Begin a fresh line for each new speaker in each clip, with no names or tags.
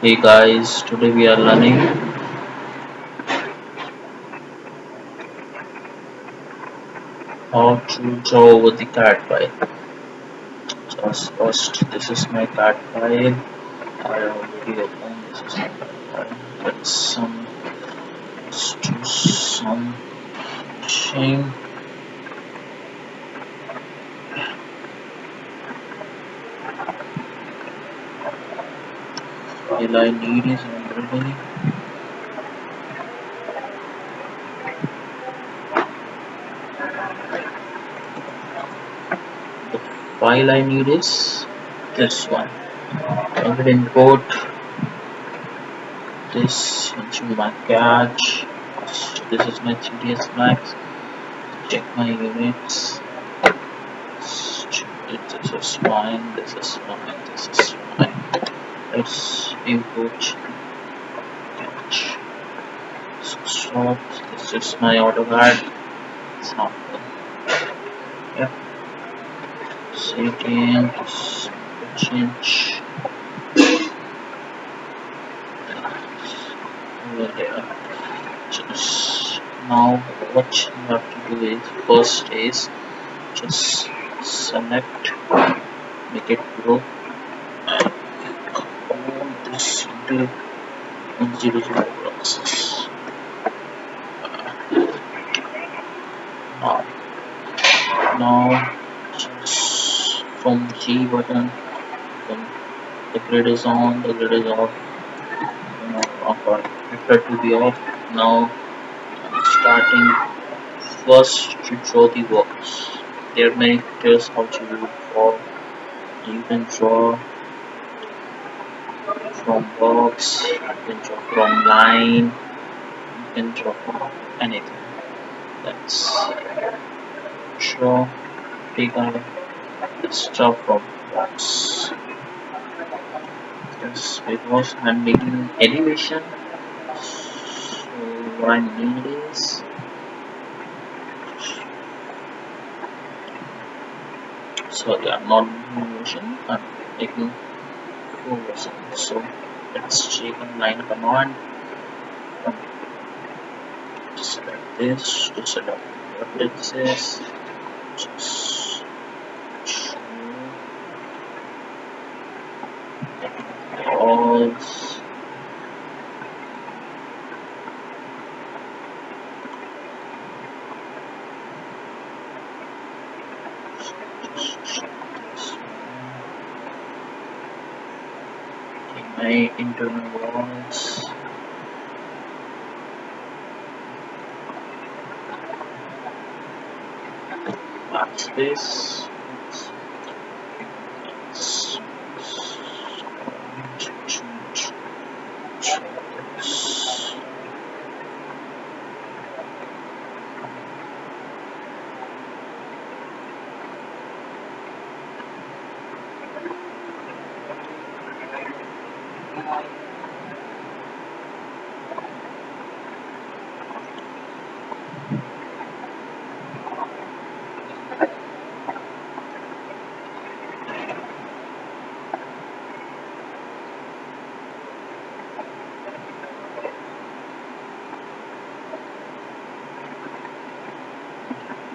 Hey guys, today we are learning how to draw over the card file. Just first, this is my card file. I already opened. This is my card file. Let's do some shame. File I need is already the file I need is this one. I will import this into my cache. This is my 3ds Max. Check my units. This is fine, this is fine, this is fine. Let's import catch. So stop. This is my AutoCAD sample. Yep. Setting. This change over here. Just now, what you have to do is first is just select, make it group, and all this into 100 process. Now, now just from G button, then the grid is on, the grid is off, or prefer to be off. Now I'm starting first to draw the box. There are many features how to draw. You can draw from box, you can draw from line, you can draw from anything. Let's draw big eye. Let's draw from box. Just because I'm making animation, so what I need is sorry, I'm not making animation, I'm making full version. So let's check on line command. Select this to select what it says. Just show all. My internal walls. Backspace.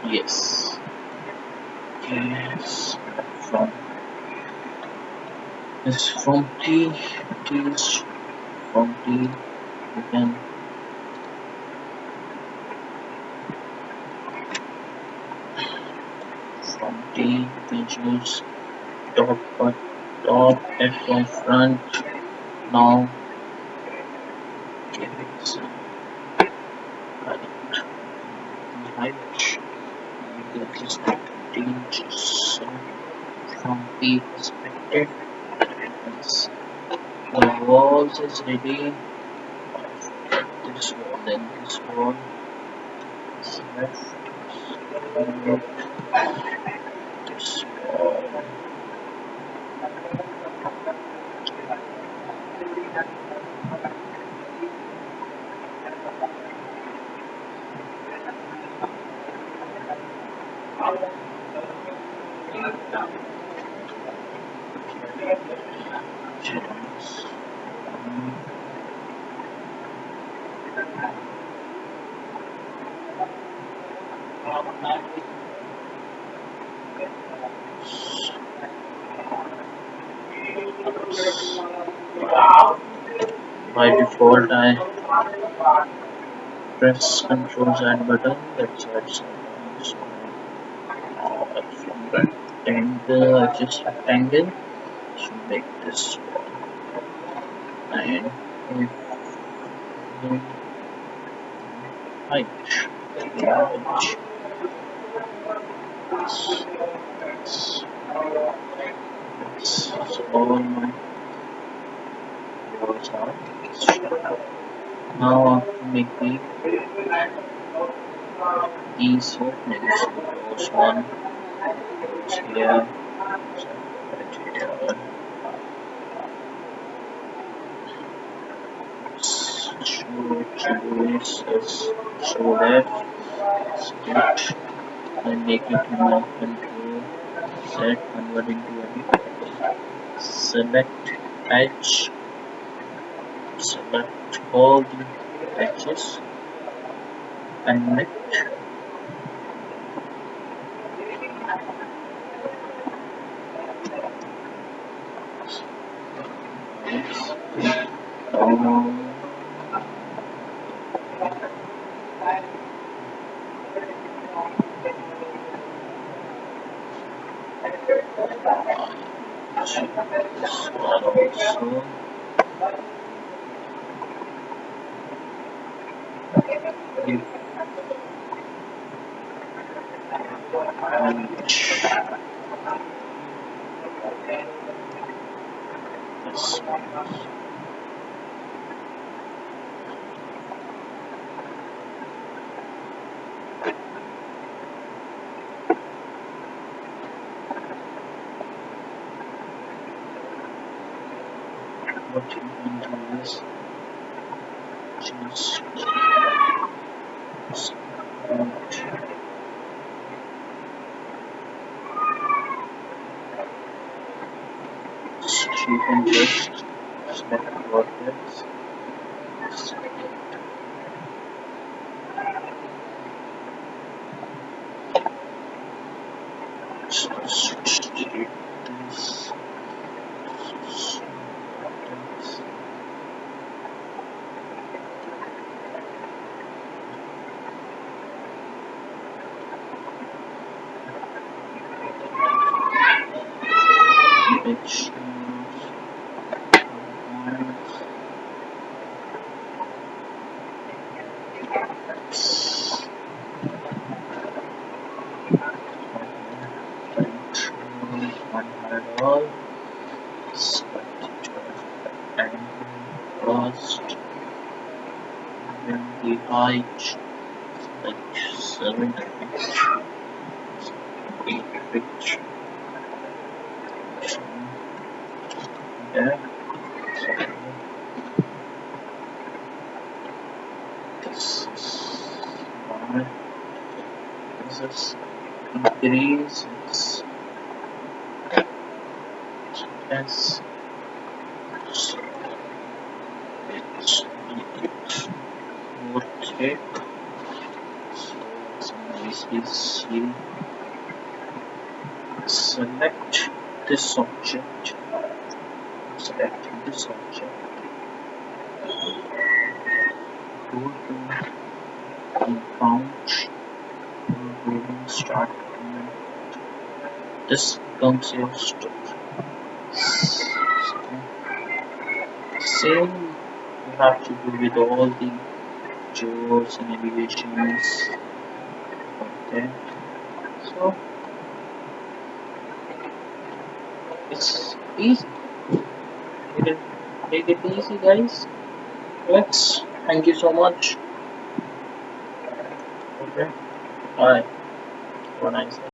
Yes. Yes. From it's from T is from T. You can from T. You can choose top but top and from front. Now give it some height. You get this 15 just from P perspective. Once the walls is ready. This wall, then this wall is left. This wall. By default, I press Control Z button. That's right. So from rectangle, adjust rectangle. Should make this one. And if the height, that's all my walls are. Now I have to make the these openings. So close one, close here, right here. Show it, show this, show that, select, and make it more control, set, convert into a rectangle. Select edge, select all the edges, connect, um, this one also, give edge, this one. What you can do is just select you can just select vertex, substitute this vertex, pictures, unhide all, select and first, then the height, like 7 pitch, 8 pitch, there, so this is why this is increase its as so it's make it more thick, so nicely see. Select this object, select this object, go to compound, go to start comment. This becomes your store. Same you have to do with all the jaws and elevations like that. So it's easy. Take it easy, guys. Let's. Thank you so much. Okay. Bye. Have a nice day.